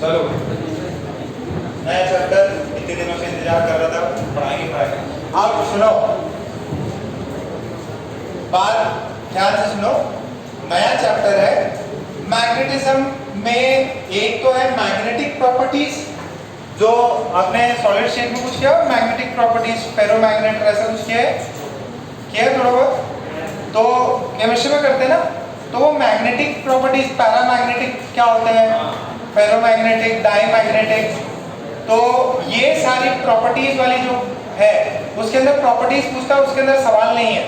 चलो नया चैप्टर इतने दिनों से इंतजार कर रहा था, पढ़ाएंगे। आप सुनो, बात ध्यान से सुनो। नया चैप्टर है मैग्नेटिज्म में। एक तो है मैग्नेटिक प्रॉपर्टीज, जो आपने सॉलिड स्टेट में कुछ किया, मैग्नेटिक प्रॉपर्टीज, फेरोमैग्नेट ऐसा कुछ किया है थोड़ा बहुत तो केमिस्ट्री में करते हैं ना। तो वो मैग्नेटिक प्रॉपर्टीज, पैरामैग्नेटिक क्या होते हैं, फेरोमैग्नेटिक, डाईमैग्नेटिक। तो ये सारी प्रॉपर्टीज वाली जो है उसके अंदर प्रॉपर्टीज पूछता है, उसके अंदर सवाल नहीं है,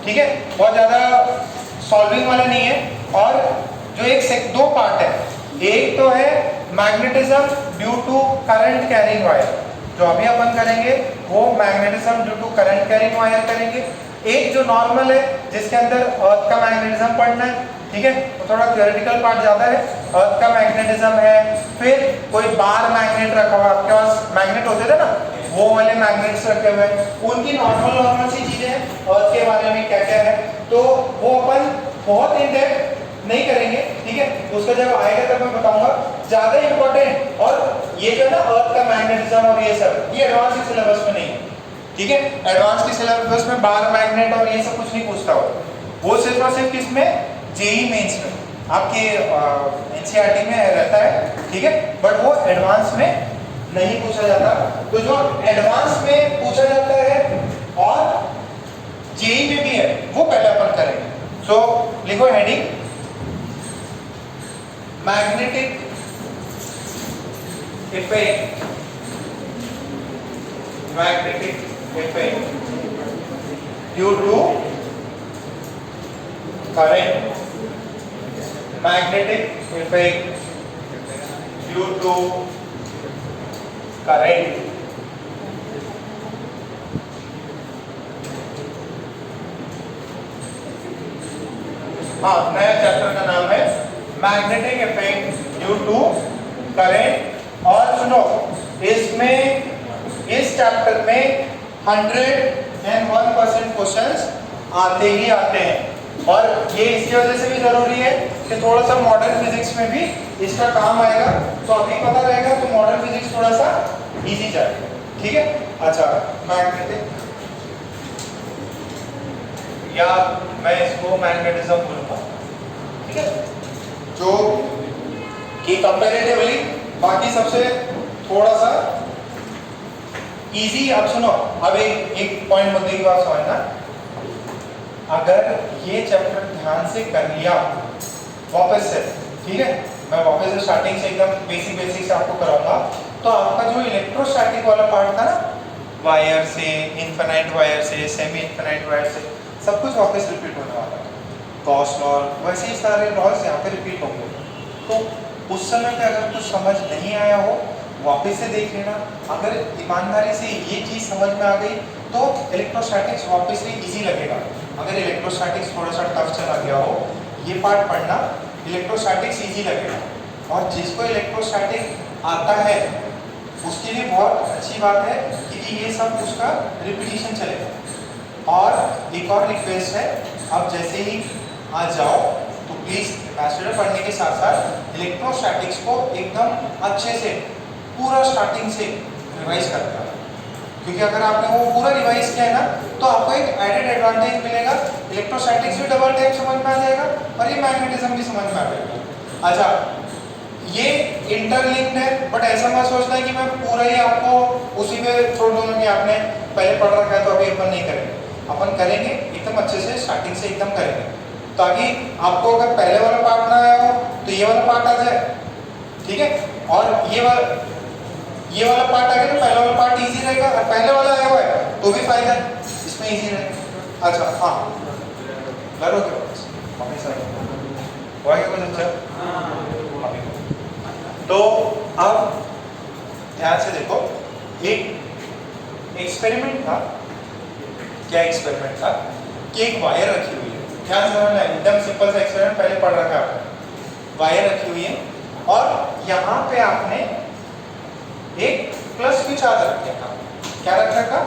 ठीक है, बहुत ज्यादा सॉल्विंग वाला नहीं है। और जो दो पार्ट है, एक तो है magnetism due to current carrying wire, जो अभी अपन करेंगे वो magnetism due to current carrying wire करेंगे। एक जो नॉर्मल है जिसके अंदर अर्थ का मैग्नेटिज्म पढ़ना है, ठीक है, तो थोड़ा थ्योरेटिकल पार्ट ज्यादा है, अर्थ का मैग्नेटिज्म है। फिर कोई बार मैग्नेट रखा हुआ, आपके पास मैग्नेट होते थे ना, वो वाले मैग्नेट्स रखे हुए हैं, उनकी नॉर्मल सी चीजें हैं, अर्थ के बारे में क्या क्या है, तो वो अपन बहुत इन डेप्थ नहीं करेंगे, ठीक है, उसका जब आएगा तब मैं बताऊंगा। ज्यादा इंपॉर्टेंट और ये जो है ना अर्थ का मैग्नेटिज्म और ये सब, ये एडवांस के सिलेबस में नहीं है, ठीक है। एडवांस के सिलेबस में बार मैग्नेट और ये सब कुछ नहीं पूछता वो सिर्फ और सिर्फ किसमें, जेई मेंस में, आपके एनसीईआरटी में रहता है, ठीक है, बट वो एडवांस में नहीं पूछा जाता। तो जो एडवांस में पूछा जाता है और जेई में भी है, वो पहले अपन करेंगे। सो लिखो heading, magnetic effect, magnetic effect due to current, magnetic effect due to current. हाँ, नया चैप्टर का नाम है magnetic effect due to current. और सुनो, इसमें इस चैप्टर में 101% क्वेश्चंस आते ही आते हैं, और ये इसकी वजह से भी जरूरी है कि थोड़ा सा मॉडर्न फिजिक्स में भी इसका काम आएगा, तो अभी पता रहेगा तो मॉडर्न फिजिक्स थोड़ा सा इजी जाएगा, ठीक है। अच्छा, मैग्नेटिक, या मैं इसको मैग्नेटिज्म बोलूंगा, ठीक है, जो कि कंपैरेटिवली बाकी सबसे थोड़ा सा इजी। अब सुनो, अब एक पॉइंट मुद्दे की बात समझना, अगर ये चैप्टर ध्यान से कर लिया वापस से, ठीक है, मैं वापस से स्टार्टिंग से एकदम बेसिक से आपको कराऊंगा, तो आपका जो इलेक्ट्रोस्टैटिक वाला पार्ट था ना, वायर से, इनफिनाइट वायर से, सेमी इनफिनाइट वायर से, सब कुछ वापस रिपीट होने वाला है। गॉस लॉ, वैसे ही सारे लॉज यहाँ पे रिपीट होंगे, तो उस समय पे अगर कुछ समझ नहीं आया हो वापस से देख लेना। अगर ईमानदारी से ये चीज़ समझ में आ गई तो इलेक्ट्रोस्टैटिक्स वापस से इजी लगेगा। अगर इलेक्ट्रोस्टैटिक्स थोड़ा सा टफ चला गया हो, ये पार्ट पढ़ना, इलेक्ट्रोस्टैटिक्स इजी लगेगा। और जिसको इलेक्ट्रोस्टैटिक आता है उसके लिए बहुत अच्छी बात है कि ये सब उसका रिपीटिशन चलेगा। और एक और रिक्वेस्ट है, अब जैसे ही आ जाओ तो प्लीज़ एम्बेसडर पढ़ने के साथ साथ इलेक्ट्रोस्टैटिक्स को एकदम अच्छे से पूरा स्टार्टिंग से रिवाइज करता है, क्योंकि अगर आपने वो पूरा रिवाइज किया है ना तो आपको एक एडेड एडवांटेज मिलेगा। इलेक्ट्रोस्टैटिक्स भी डबल टाइप समझ में आ जाएगा और ये मैग्नेटिज्म भी समझ में आ जाएगा। अच्छा, ये इंटरलिंक्ड है, बट ऐसा मत सोचना है कि मैं पूरा ही आपको उसी पे छोड़ दूंगा कि आपने पहले पढ़ रखा है तो अभी अपन नहीं करेंगे। अपन करेंगे एकदम अच्छे से, स्टार्टिंग से एकदम करेंगे, ताकि आपको अगर पहले वाला पार्ट ना आया हो तो ये वाला पार्ट आ जाए, ठीक है, और ये वाला पार्ट आ गया तो पहला वाला पार्ट इजी रहेगा, और पहले वाला आया हुआ है तो भी फायदा है, इसमें इजी रहेगा। अच्छा, हाँ, करो क्या हमेशा हुआ क्या कुछ अच्छा। तो अब ध्यान से देखो, एक एक्सपेरिमेंट था। क्या एक्सपेरिमेंट था कि एक वायर रखी हुई है, ध्यान से समझना, एकदम सिंपल सा एक्सपेरिमेंट, पहले पढ़ रखा है आपने। वायर रखी हुई है और यहाँ पे आपने एक प्लस क्यू चार्ज रख दिया। क्या रख रखा?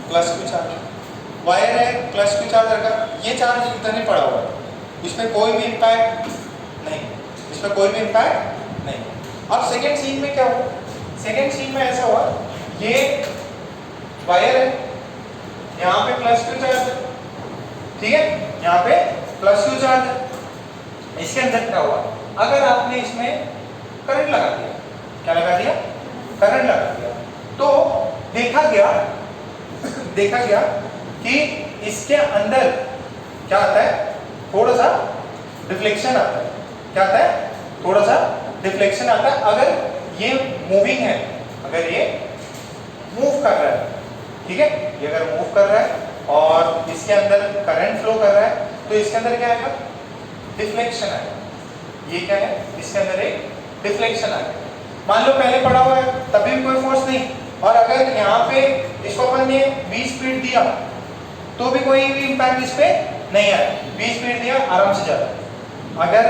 Plus Q charge. वायर है, प्लस क्यू चार्ज रखा, ये चार्ज इधर नहीं पड़ा हुआ है, इसमें कोई भी इम्पैक्ट नहीं, इसमें कोई भी इम्पैक्ट नहीं। अब सेकेंड सीन में क्या हुआ, सेकेंड सीन में ऐसा हुआ, ये वायर है, यहाँ पे प्लस क्यू चार्ज है, ठीक है, यहाँ पे प्लस क्यू चार्ज है। इसके अंदर क्या हुआ, अगर आपने इसमें करंट लगा दिया, क्या लगा दिया, करंट लगा दिया, तो देखा गया कि इसके अंदर क्या आता है, थोड़ा सा डिफ्लेक्शन आता है। क्या आता है, थोड़ा सा डिफ्लेक्शन आता है। अगर ये मूविंग है, अगर ये मूव कर रहा है, ठीक है, ये अगर मूव कर रहा है और इसके अंदर करंट फ्लो कर रहा है, तो इसके अंदर क्या आएगा, डिफ्लेक्शन आएगा। ये क्या है, इसके अंदर एक डिफ्लेक्शन आएगा। मान लो पहले पड़ा हुआ है, तभी भी कोई फोर्स नहीं, और अगर यहाँ पे इसको अपन ने 20 स्पीड दिया तो भी कोई भी इंपैक्ट इस पे नहीं आया। 20 स्पीड दिया, आराम से जाता है। अगर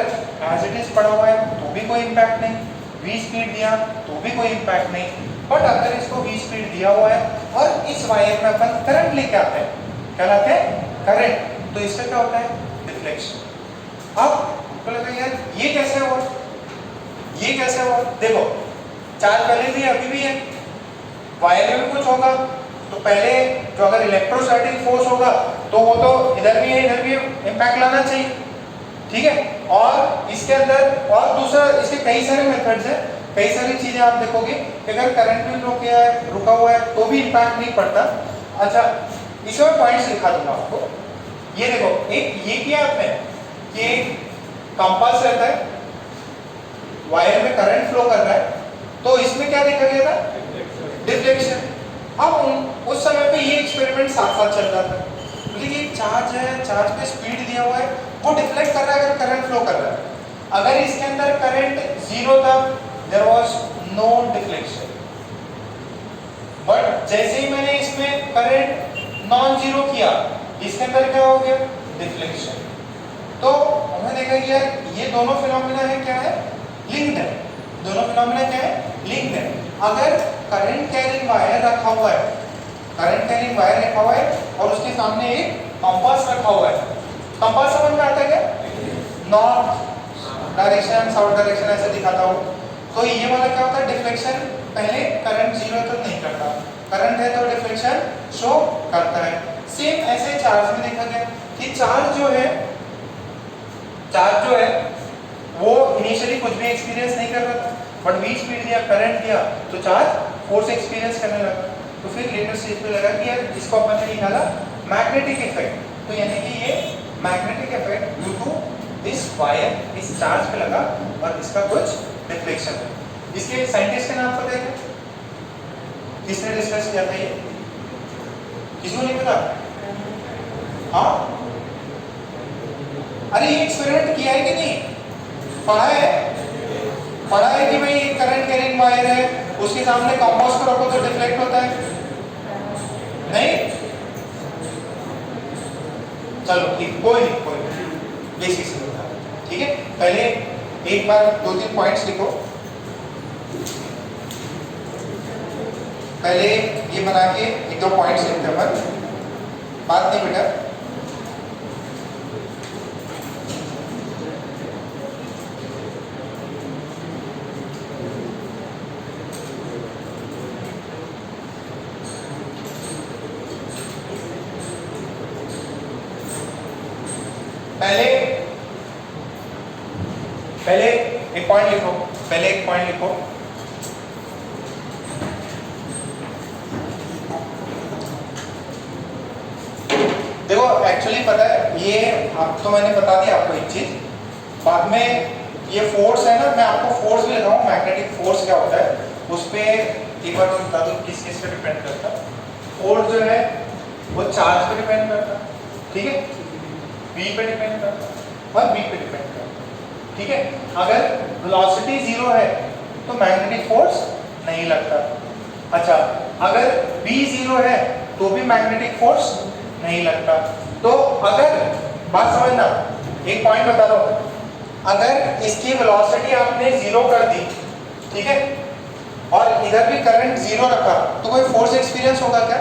एज इट इज पड़ा हुआ है तो भी कोई इंपैक्ट नहीं, 20 स्पीड दिया तो भी कोई इंपैक्ट नहीं। बट अगर इसको 20 स्पीड दिया हुआ है और इस वायर में अपन करंट लेके आते हैं, क्या लाते हैं, करंट, तो इसका क्या होता है, डिफ्लेक्शन। अब आपको लगा यार ये कैसे हुआ, ये कैसे हुआ, देखो चार्ज पहले भी अभी भी है, वायर में भी कुछ होगा, तो पहले जो अगर इलेक्ट्रोस्टैटिक फोर्स होगा तो वो तो इधर भी है, इधर भी इंपैक्ट लाना चाहिए, ठीक है। और इसके अंदर और दूसरा, इसके कई सारे मेथड्स हैं, कई सारी चीजें आप देखोगे कि अगर करंट भी रुका हुआ है तो भी इंपैक्ट नहीं पड़ता। अच्छा, इसमें पॉइंट्स लिखा दूंगा आपको। ये देखो, एक ये किया आपने कि कंपास रहता है, वायर में करंट फ्लो कर रहा है, तो इसमें क्या देखा गया था, डिफ्लेक्शन। अब उस समय पे ये एक्सपेरिमेंट साथ साथ चल रहा था। देखिए चार्ज है, चार्ज पे स्पीड दिया हुआ है, वो डिफ्लेक्ट कर रहा है अगर करंट फ्लो कर रहा है। अगर इसके अंदर करंट 0 था, there was no deflection. But जैसे ही मैंने इसमें करंट नॉन जीरो किया, इसके अंदर क्या हो गया, डिफ्लेक्शन। तो हमने देखा कि यार ये दोनों फिनोमेना है, क्या है, लिंक्ड है। दोनों फिनोमेना क्या है, लिंक्ड है। अगर करंट कैरिंग वायर रखा हुआ है, करंट कैरिंग वायर रखा हुआ है और उसके सामने एक कंपास रखा हुआ है, कंपास समझ में आता है क्या, नॉर्थ डायरेक्शन, साउथ डायरेक्शन ऐसे दिखाता हो, तो ये वाला क्या होता है, डिफ्लेक्शन पहले करंट 0 तक नहीं करता, करंट है तो डिफ्लेक्शन शो करता है। सेम ऐसे चार्ज में देखा गया कि चार्ज जो है वो इनिशियली कुछ भी एक्सपीरियंस नहीं कर रहा था, बट 20 स्पीड दिया, करंट दिया, तो चार्ज फोर्स एक्सपीरियंस करने लगा। तो फिर लेटर स्टेज पे लगा कि यार इसको अपन ने निकाला मैग्नेटिक इफेक्ट। तो यानी कि ये magnetic effect due to this wire इस चार्ज पे लगा और इसका कुछ डिफ्लेक्शन है। इसके साइंटिस्ट का नाम पता है क्या, किसने डिस्कस किया था ये, किसी को नहीं पता? हाँ, अरे ये एक्सपेरिमेंट किया है कि नहीं, पढ़ा है कि भाई करंट कैरिंग वायर है, उसके सामने कंपास को रखो तो डिफ्लेक्ट होता है, नहीं? चलो ठीक, कोई नहीं, बेसिक से होता है, ठीक है। पहले एक बार 2-3 पॉइंट्स लिखो, पहले ये बना के 1-2 पॉइंट्स लिखते हैं, बात नहीं बेटा। पहले एक पॉइंट लिखो, देखो एक्चुअली पता है ये आप तो मैंने बता दिया आपको एक चीज, बाद में ये फोर्स है ना, मैं आपको फोर्स भी लगाऊं, मैग्नेटिक फोर्स क्या होता है उस पर एक बार मैं बता दूं किस पे डिपेंड करता है। फोर्स जो है वो चार्ज पे डिपेंड करता है, ठीक है, V पे डिपेंड करता है और B पे डिपेंड करता है, ठीक है। अगर वेलोसिटी 0 है तो मैग्नेटिक फोर्स नहीं लगता। अच्छा, अगर B 0 है तो भी मैग्नेटिक फोर्स नहीं लगता। तो अगर बात समझना, एक पॉइंट बता रहा हूं, अगर इसकी वेलोसिटी आपने 0 कर दी, ठीक है, और इधर भी करंट 0 रखा, तो कोई फोर्स एक्सपीरियंस होगा क्या?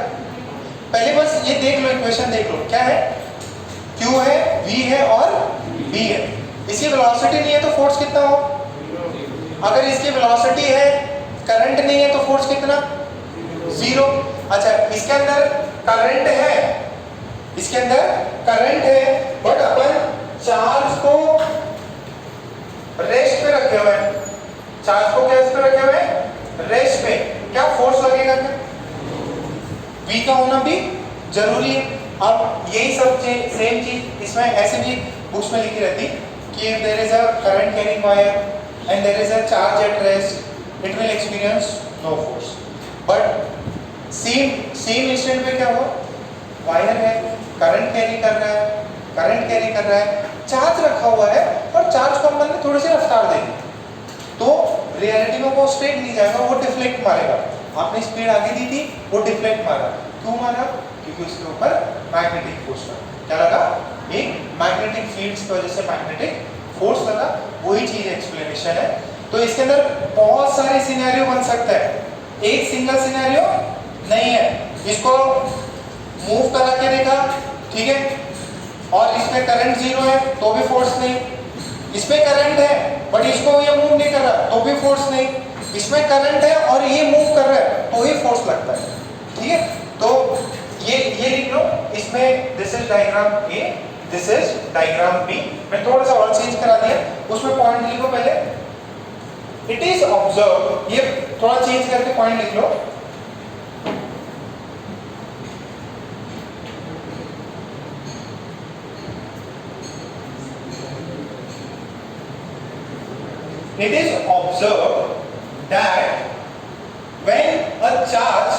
पहले बस ये देख लो, इक्वेशन देख लो, क्या है, Q है, V है और B है। इसकी वेलोसिटी नहीं है तो फोर्स कितना हो, अगर इसकी वेलोसिटी है, करंट नहीं है, तो फोर्स कितना? 0। अच्छा, इसके अंदर करंट है, इसके अंदर करंट है, बट अपन चार्ज को रेस्ट पे रखे हुए हैं। चार्ज को क्या पे रखे हुए हैं? रेस्ट पे। क्या फोर्स लगेगा? क्या V का होना भी जरूरी है। अब यही सब सेम चीज इसमें ऐसे भी बुक्स में लिखी रहती कि if there is a current carrying wire and there is a charge at rest, it will experience no force. But same instant पे क्या हुआ? वायर है, करंट कैरी कर रहा है, चार्ज रखा हुआ है, और चार्ज को अपन ने थोड़ी सी रफ्तार देगी, तो रियलिटी में वो स्ट्रेट नहीं जाएगा, वो डिफ्लेक्ट मारेगा। आपने स्पीड आगे दी थी, वो डिफ्लेक्ट मारा। क्यों मारा? क्योंकि उसके ऊपर मैग्नेटिक फोर्स लगा। क्या लगा? एक मैग्नेटिक फील्ड्स की वजह से मैग्नेटिक फोर्स लगा। वही चीज एक्सप्लेनेशन है। तो इसके अंदर बहुत सारे सिनेरियो बन सकता है, एक सिंगल सिनेरियो नहीं है। इसको मूव करा के देखा, ठीक है, और इसमें करंट 0 है तो भी फोर्स नहीं, इसमें करंट है बट इसको ये मूव नहीं कर रहा तो भी फोर्स नहीं, इसमें करंट है और ये मूव कर रहा है तो ही फोर्स लगता है। ठीक है, तो ये लिख लो। इसमें this is diagram A, this is diagram B. मैं थोड़ा सा और चेंज करा दिया, उसमें पॉइंट लिखो पहले। इट इज ऑब्जर्व, ये थोड़ा चेंज करके पॉइंट लिख लो। It is observed that when a charge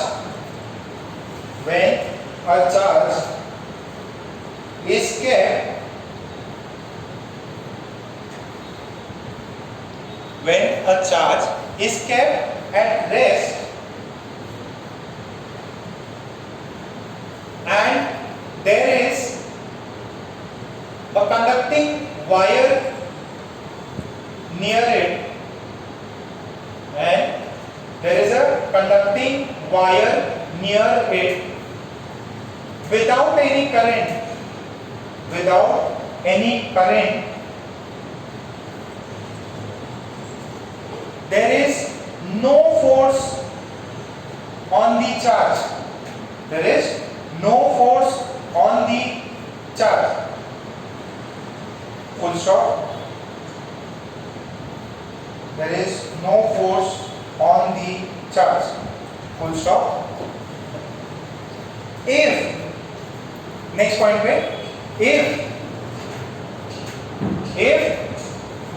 is kept, when a charge is kept at rest and there is a conducting wire near it, and there is a conducting wire near it without any current, there is no force on the charge, there is no force on the charge, full stop. There is no force on the charge, full stop. If, next point पे, if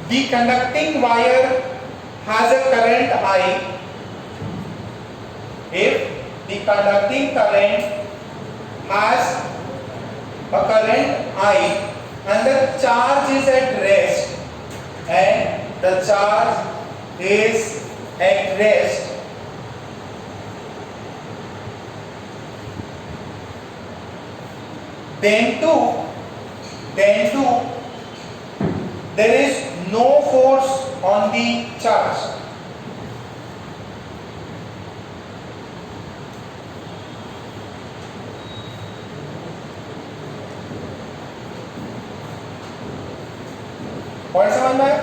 the conducting wire has a current I, if the conducting current has a current I and the charge is at rest, and the charge is at rest, then too there is no force on the charge. Point समझ में आया?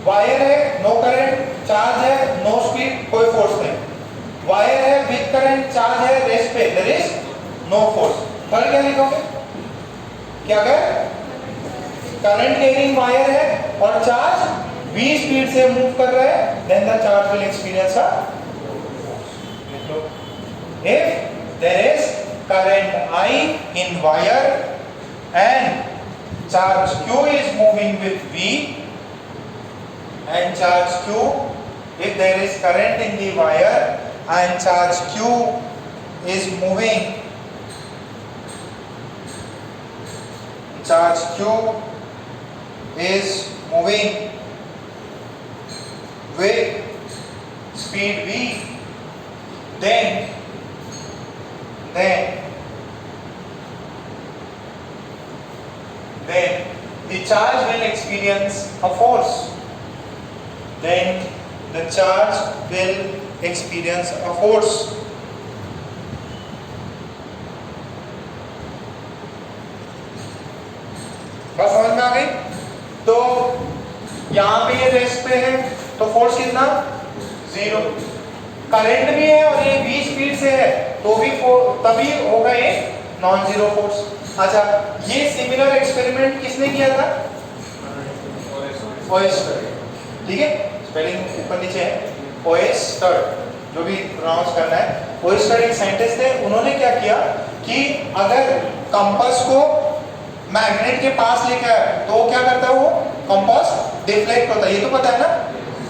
Wire है, no current, charge है, no speed, कोई force नहीं। Wire है with current, charge है, rest पे, there is no force. Third क्या लिखोगे? क्या अगर करंट कैरिंग वायर है और चार्ज v स्पीड से मूव कर रहा है, then the charge will experience a force. If there is current I in wire and charge q is moving with v, and charge q, if there is current in the wire and charge q is moving, charge q is moving with speed v, then the charge will experience a force, then the charge will experience a force. बात समझ में आ गई? तो यहाँ पे ये rest पे है तो फोर्स कितना कितना 0, करंट भी है और ये v स्पीड से है तो भी तभी होगा ये नॉन जीरो फोर्स। अच्छा, ये सिमिलर एक्सपेरिमेंट किसने किया था? ओएस्टर। ठीक है, स्पेलिंग ऊपर नीचे है, ओएस्टर, जो भी प्रोनाउंस करना है। ओएस्टर एक साइंटिस्ट थे, उन्होंने क्या किया कि अगर कंपास को मैग्नेट के पास लेकर आए तो क्या करता है, वो कंपास डिफ्लेक्ट होता है। ये तो पता है ना,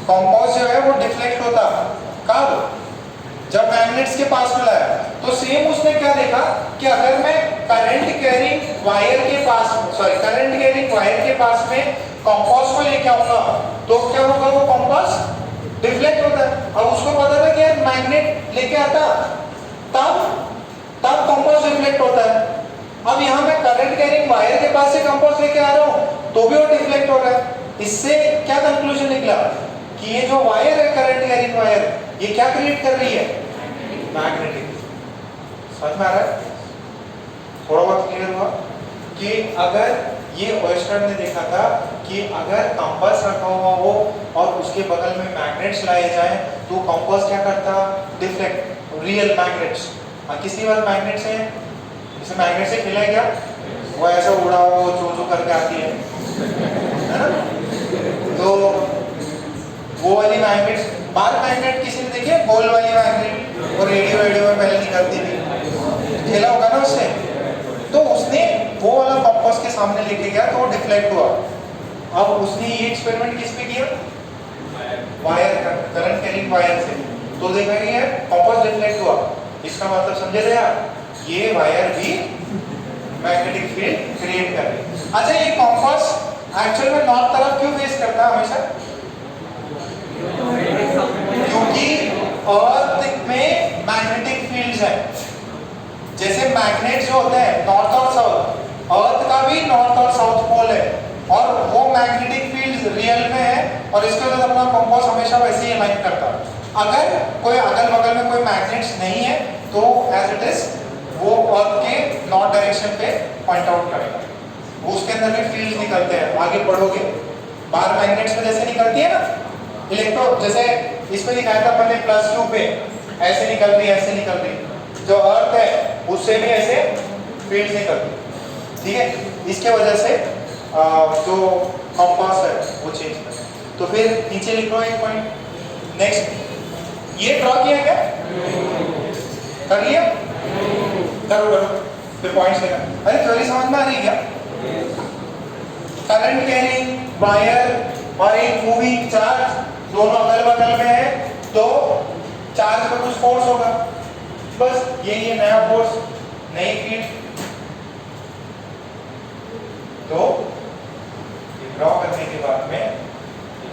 कंपास जो है वो डिफ्लेक्ट होता कब? जब मैग्नेट्स के पास में लाया। तो सेम उसने क्या देखा कि अगर मैं करंट कैरिंग वायर के पास में कंपास को लेके आऊंगा तो क्या होगा, वो कंपास डिफ्लेक्ट होता है। अब उसको पता था कि यार मैग्नेट लेके आता तब कंपास डिफ्लेक्ट होता है। अब यहाँ मैं करंट कैरिंग वायर के पास से कंपास लेके आ रहा हूँ तो भी वो डिफ्लेक्ट हो रहा है। इससे क्या कंक्लूजन निकला कि ये जो वायर है, करंट कैरिंग वायर, ये क्या क्रिएट कर रही है? मैग्नेटिक। समझ में आ रहा है? थोड़ा बहुत क्लियर हुआ कि अगर ये ओएस्टर ने देखा था कि अगर कंपास रखा हुआ हो और उसके बगल में मैग्नेट्स लाए जाए तो कंपास क्या करता? डिफ्लेक्ट। रियल मैग्नेट्स, किसी वाले मैग्नेट्स हैं, जैसे मैग्नेट से खेला है क्या, वो ऐसा उड़ा हो चो करके आती है ना? तो वो वाली मैग्नेट्स, बार मैग्नेट किसी ने देखी है? गोल वाली मैग्नेट, वो रेडियो में पहले निकलती थी, खेला होगा ना उससे। तो उसने वो वाला कंपास के सामने लेके गया तो वो डिफ्लेक्ट हुआ। अब उसने ये एक्सपेरिमेंट किस पे किया? वायर, करंट कैरिंग वायर से। तो देखा कि यार कंपास डिफ्लेक्ट हुआ। इसका मतलब समझे थे यार, ये वायर भी मैग्नेटिक फील्ड क्रिएट कर रही है। अच्छा, ये कंपास एक्चुअल में नॉर्थ तरफ क्यों फेस करता है हमेशा? क्योंकि अर्थ में मैग्नेटिक फील्ड्स है। जैसे मैग्नेट जो होते हैं नॉर्थ और साउथ, अर्थ का भी नॉर्थ और साउथ पोल है और वो मैग्नेटिक फील्ड्स रियल में है और इसके वजह से अपना कंपास हमेशा वैसे ही अलाइन करता है। अगर कोई अगल बगल में कोई मैग्नेट्स नहीं है तो एज इट इज वो अर्थ के नॉर्थ डायरेक्शन पे पॉइंट आउट करेगा। वो उसके अंदर में फील्ड्स निकलते हैं, आगे पढ़ोगे। बाहर मैग्नेट्स में जैसे निकलती है ना इलेक्ट्रो, जैसे इसमें दिखाया था मैंने प्लस क्यू पे ऐसे निकल रही, ऐसे निकल रही। जो अर्थ है उससे भी ऐसे फील्ड्स निकलती, ठीक है। इसके वजह से जो कंपास है वो चेंज करता है। तो फिर नीचे लिख लो एक पॉइंट। नेक्स्ट, ये ड्रॉ किया क्या? कर लिया? करो फिर पॉइंट्स लेना। अरे थ्योरी समझ में आ रही है क्या? करंट कैरिंग वायर और एक मूविंग चार्ज दोनों अगल बगल में है तो चार्ज पर कुछ फोर्स होगा, बस यही है नया फोर्स, नई फील्ड। तो ड्रॉ करने के बाद में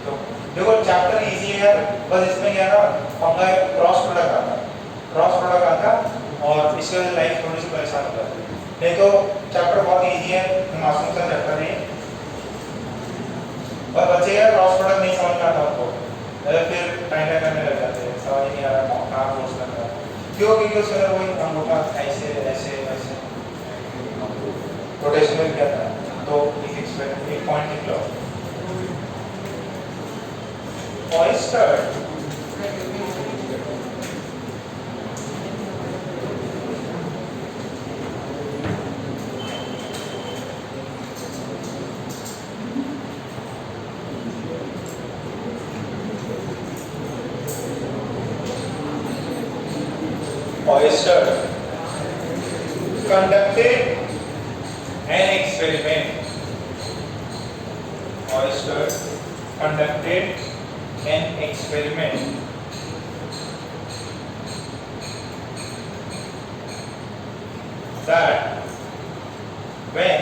तो देखो चैप्टर इजी है, बस इसमें क्या ना पंगा क्रॉस प्रोडक्ट आता और इससे लाइफ थोड़ी सी परेशान हो जाती है। नहीं तो चैप्टर बहुत इजी है, मासूम सा चैप्टर है। और बच्चे का क्रॉस प्रोडक्ट नहीं समझ में आता उनको, फिर टाइम करने लग जाते हैं, समझ नहीं आ रहा कहाँ फोर्स करना है, क्यों? क्योंकि उसके अंदर वही अंगूठा ऐसे ऐसे ऐसे रोटेशन में क्या था। तो एक पॉइंट लिख लो, oyster conducted an experiment. Oyster conducted an experiment that when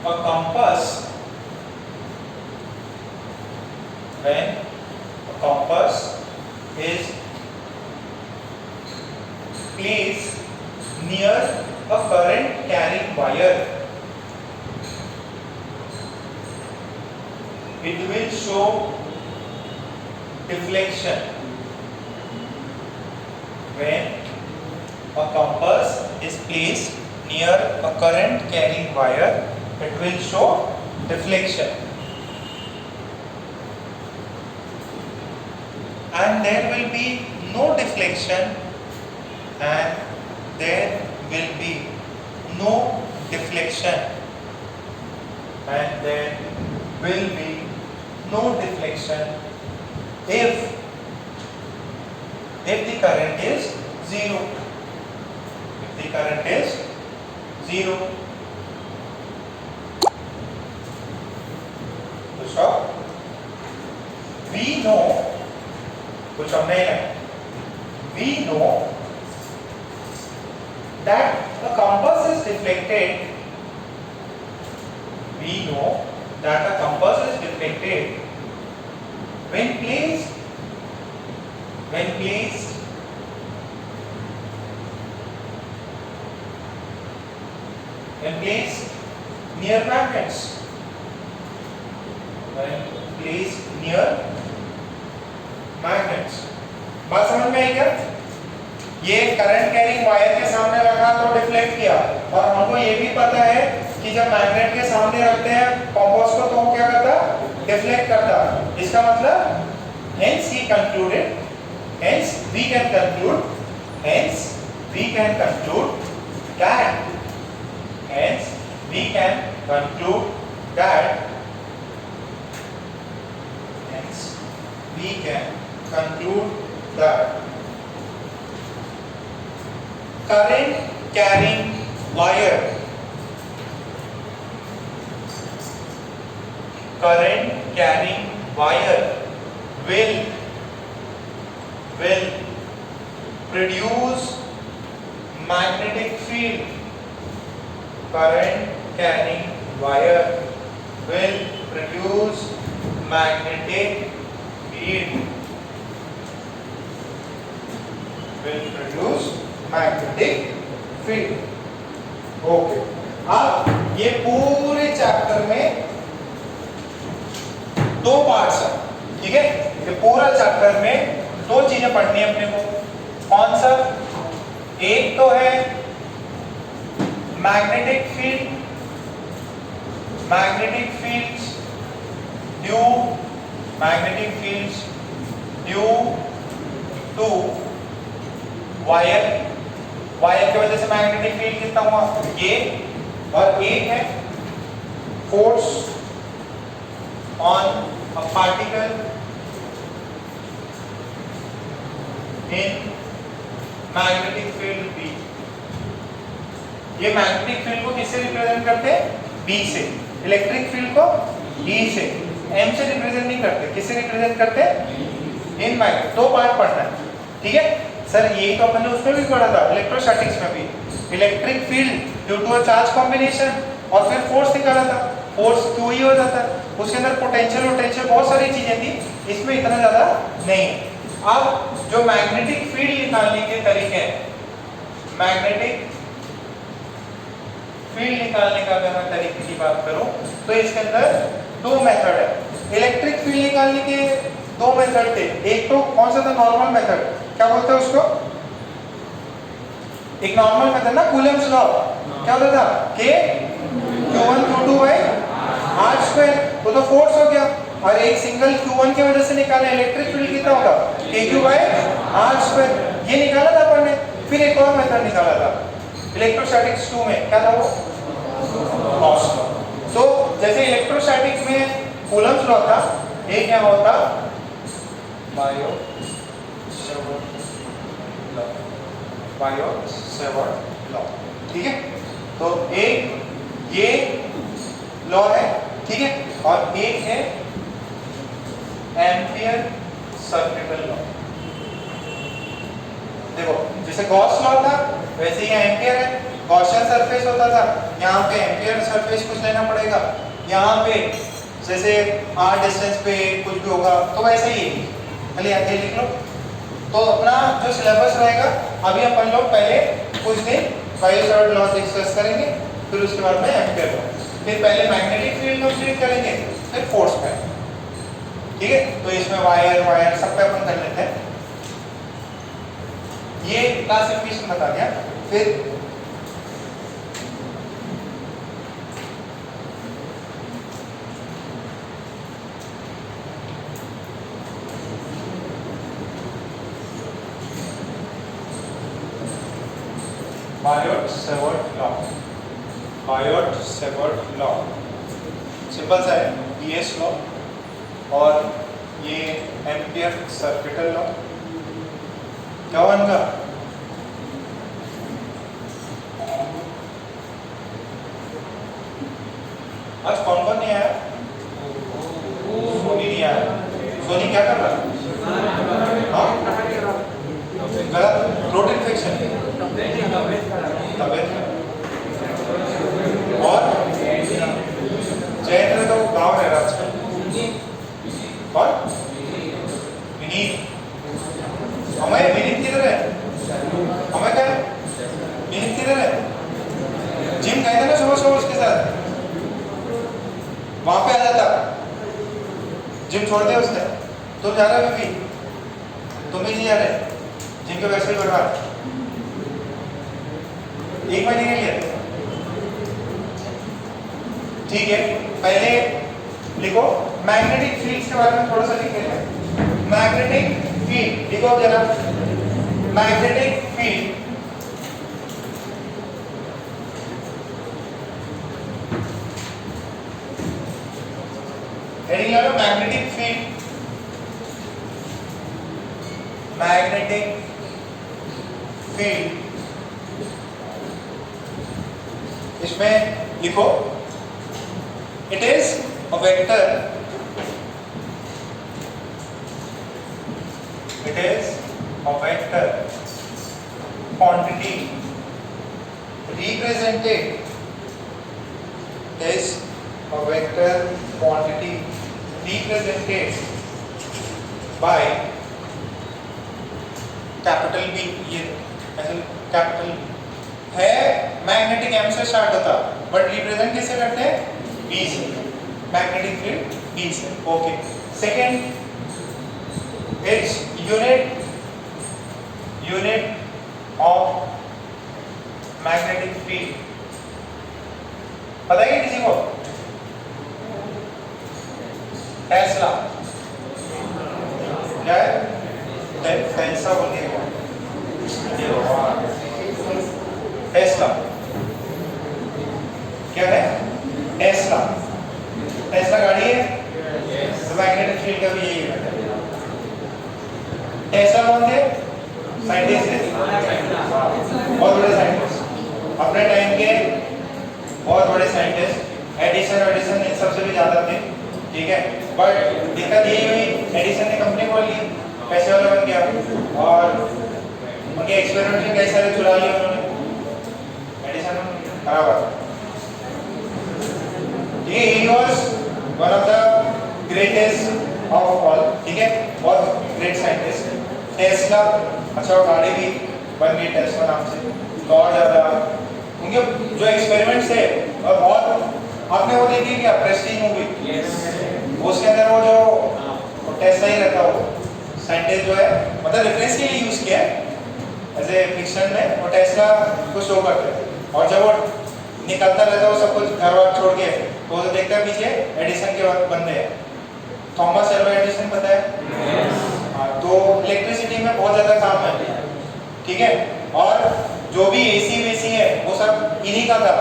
a compass is placed near a current carrying wire, it will show deflection. When a compass is placed near a current carrying wire, it will show deflection. and there will be no deflection, and there will be no deflection, and there will be no deflection if the current is zero. If the current is zero. तो stop. We know, कुछ हमने we know that a compass is deflected. We know that a compass is deflected when placed near magnets. When placed near magnets. बात समझ में आई क्या? ये current carrying wire के सामने रखा तो डिफ्लेक्ट किया, और हमको ये भी पता है कि जब मैग्नेट के सामने रखते हैं कंपास को तो वो क्या करता? डिफ्लेक्ट करता। इसका मतलब hence we can conclude that current carrying wire will produce magnetic field. Current carrying wire will produce magnetic field. Okay, अब ये पूरे चैप्टर में दो पार्ट्स है, ठीक है? ये पूरा चैप्टर में दो चीजें पढ़नी है अपने को। कौन सा? एक तो है magnetic fields due to wire की वजह से मैग्नेटिक फील्ड कितना हुआ ये, और एक है force on a particle in magnetic field B. ये मैग्नेटिक फील्ड को किससे रिप्रेजेंट करते हैं? बी से। इलेक्ट्रिक फील्ड को ई से। एम से रिप्रेजेंट नहीं करते, किससे रिप्रेजेंट करते हैं? इन मैग्नेट। दो पार्ट पढ़ना है, ठीक है सर? यही तो अपन ने उसमें भी पढ़ा था, इलेक्ट्रोस्टैटिक्स में भी। Electric field due to a charge combination, और फिर फोर्स निकाला था, फोर्स क्यू ही हो जाता है। उसके अंदर पोटेंशियल बहुत सारी चीजें थी, इसमें इतना ज्यादा नहीं है। अब जो मैग्नेटिक फील्ड निकालने के तरीके हैं, मैग्नेटिक फील्ड निकालने का अगर मैं तरीके की बात करूं तो इसके अंदर दो मेथड है। इलेक्ट्रिक फील्ड निकालने के दो मेथड थे। एक तो कौन सा था? Normal method. क्या बोलते हैं उसको? एक नॉर्मल मेथड ना, कूलम्स लॉ। क्या होता था? K Q1 Q2 by R², वो तो फोर्स हो गया। और एक सिंगल Q1 की वजह से निकाला इलेक्ट्रिक फील्ड कितना होगा? KQ by R²। ये निकाला था अपन ने। फिर एक और मेथड निकाला था इलेक्ट्रोस्टैटिक्स 2 में, क्या था वो? Gauss law. तो जैसे इलेक्ट्रोस्टैटिक्स में कूलम्स लॉ था, एक क्या होता? बायो-सैवर्ट लॉ, ठीक है? तो एक ये लॉ है, ठीक है, और एक है एम्पियर सर्किटल लॉ। देखो, जैसे गॉस लॉ था वैसे ही एम्पियर है। गॉसियन सरफेस होता था, यहाँ पे एम्पियर सरफेस कुछ लेना पड़ेगा। यहाँ पे जैसे r डिस्टेंस पे कुछ भी होगा तो वैसे ही चलिए आगे लिख लो। तो अपना जो सिलेबस रहेगा, अभी अपन लोग पहले कुछ दिन बायो-सैवर्ट लॉ डिस्कस करेंगे, फिर उसके बाद में एम्पियर लॉ, फिर पहले मैग्नेटिक फील्ड कंप्लीट करेंगे, फिर फोर्स पे, ठीक है? तो इसमें वायर सब पे अपन कर लेते हैं। ये क्लासिफिकेशन बता दिया। फिर Biot-Savart law, Biot-Savart law simple सा है, बीएस लॉ, और ये एम्पियर-सर्किटल लॉ। क्या हुआ इनका? आज कौन कौन नहीं आया? सोनी नहीं आया। सोनी क्या कर रहा है? हाँ? गलत, थ्रोट इन्फेक्शन, तबीयत। और जयेंद्र तो गाँव रह रहा है। कौन? विनीत। हमें विनीत किधर है? हमें क्या है? विनीत किधर है? जिम गए थे ना सुबह सुबह उसके साथ, वहां पे आ जाता। जिम छोड़ दिया उसने। तुम जा रहे हो बीबी? तुम भी नहीं जा रहे? जिम के वैसे ही बढ़वा 1 महीने के लिए, ठीक है। पहले लिखो मैग्नेटिक फील्ड्स के बारे में थोड़ा सा लिख लें। मैग्नेटिक फील्ड लिखो जरा, मैग्नेटिक फील्ड हेडिंग लगा मैग्नेटिक फील्ड, मैग्नेटिक फील्ड। इसमें लिखो it is a vector, it is a vector quantity represented, is a vector quantity represented by capital B। ये ऐसे कैपिटल है, मैग्नेटिक M से स्टार्ट होता, बट रिप्रेजेंट किससे करते हैं? B से, मैग्नेटिक फील्ड B से। Okay, second, its unit of magnetic field पता है किसी को? टेस्ला। क्या है? टेस्ला बोलिएगा, टेस्ला क्या है? टेस्ला, टेस्ला गाड़ी है, तो मैग्नेटिक फील्ड का भी यही है। टेस्ला कौन थे? साइंटिस्ट थे, बहुत बड़े साइंटिस्ट, अपने टाइम के बहुत बड़े साइंटिस्ट। एडिसन इन सबसे भी ज्यादा थे, ठीक है। बट दिक्कत यही हुई, एडिसन ने कंपनी खोल ली, पैसे वाला बन गया, और उनके एक्सपेरिमेंट कई सारे चुरा लिए उन्होंने। एडिसन खराब हुआ। ये he was one of the greatest of all, ठीक है, बहुत ग्रेट साइंटिस्ट। टेस्ला, अच्छा गाड़ी भी बन गई टेस्ला नाम से, और ज़्यादा उनके जो एक्सपेरिमेंट्स थे, और बहुत आपने वो देखी क्या प्रेस्टीज मूवी? उसके अंदर वो जो टेस्ला ही रहता, वो साइंटिस्ट जो है, मतलब रेफरेंस के लिए यूज़ किया एज ए फिक्शन में, वो टेस्ला को शो करते हैं, और जब वो निकलता रहता वो सब कुछ घर वार छोड़ के, तो वो देखता पीछे एडिसन के बंदे हैं, थॉमस एल्वा एडिसन, पता है? हाँ, तो इलेक्ट्रिसिटी में बहुत ज़्यादा काम है, ठीक है। और जो भी एसी वेसी है वो सब इन्हीं का था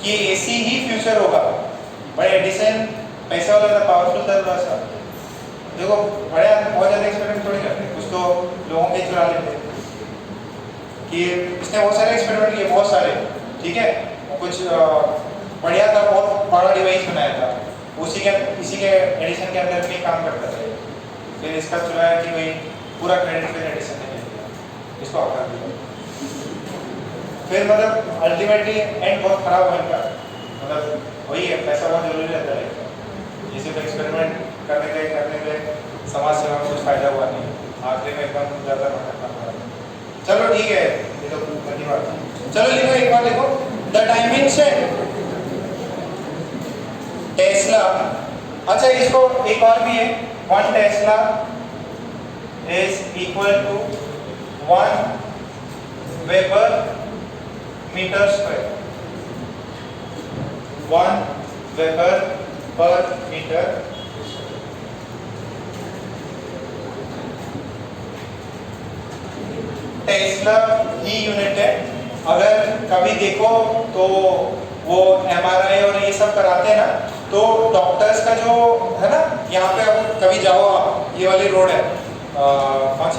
कि एसी ही फ्यूचर होगा। बड़े एडिसन पैसा वाला था, पावरफुल था थोड़ा सा, देखो बड़े बहुत ज़्यादा एक्सपेरिमेंट थोड़ी करते, कुछ तो लोगों के चुरा लेते, कि इसने बहुत सारे एक्सपेरिमेंट किए, बहुत सारे, ठीक है। कुछ बढ़िया था, बहुत बड़ा डिवाइस बनाया था, इसी के एडिसन के अंदर भी काम करता था। फिर इसका चुनाव कि भाई पूरा क्रेडिट फिर एडिसन ने ले लिया, इसको आकर दिया। फिर मतलब अल्टीमेटली एंड बहुत खराब हुआ इनका, मतलब वही है, पैसा बहुत जरूरी रहता है, ये सिर्फ एक्सपेरिमेंट करने पे समाज सेवा में कुछ फायदा हुआ नहीं, आखिरी में एकदम ज़्यादा करना पड़ा। चलो ठीक है, ये तो धन्यवाद। चलो लिखो, एक बार लिखो, द डायमेंशन टेस्ला। अच्छा, इसको एक और भी है, 1 tesla is equal to 1 weber metre square, 1 weber per metre. Tesla ही यूनिट है, अगर कभी देखो तो वो MRI और ये सब कराते हैं ना, तो डॉक्टर्स का जो है ना, यहाँ पे अब कभी जाओ आप, ये वाली रोड है,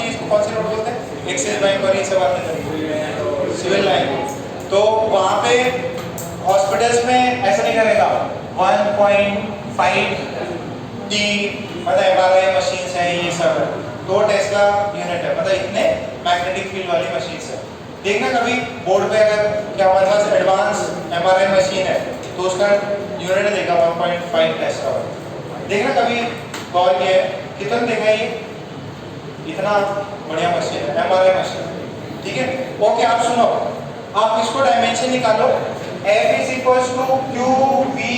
इसको कौन सी रोड बोलते हैं, एक्सिस बैंक और ये सब आते हैं, सिविल लाइन, तो वहाँ पे हॉस्पिटल्स में ऐसा नहीं करेगा 1.5 D, मतलब MRI मशीन्स है ये सब है, तो टेस्ला यूनिट है, मतलब इतने मैग्नेटिक फील्ड वाली मशीन्स है। देखना कभी बोर्ड पे अगर क्या हमारे पास एडवांस MRI मशीन है तो उसका यूनिट देखा 1.5 टेस्ला, देखना कभी गौर किया है, कितना देखा ये, इतना बढ़िया मशीन है MRI मशीन, ठीक है। ओके, आप सुनो, आप इसको डायमेंशन निकालो, F is equals to Q B,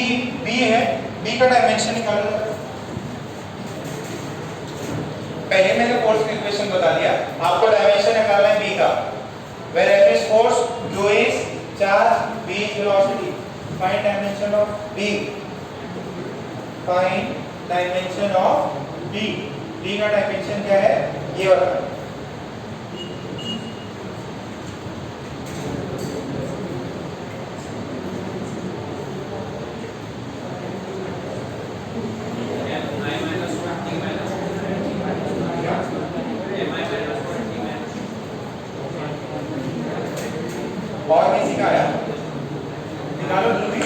B है, बी का डायमेंशन निकालो। पहले मैंने फोर्स की इक्वेशन बता दिया, आपको डायमेंशन निकालना है बी का, where F is force, Q is charge, B is velocity. Find dimension of B. Find dimension of B. B का डायमेंशन क्या है ये बताओ। और किसी का आया निकालो जल्दी।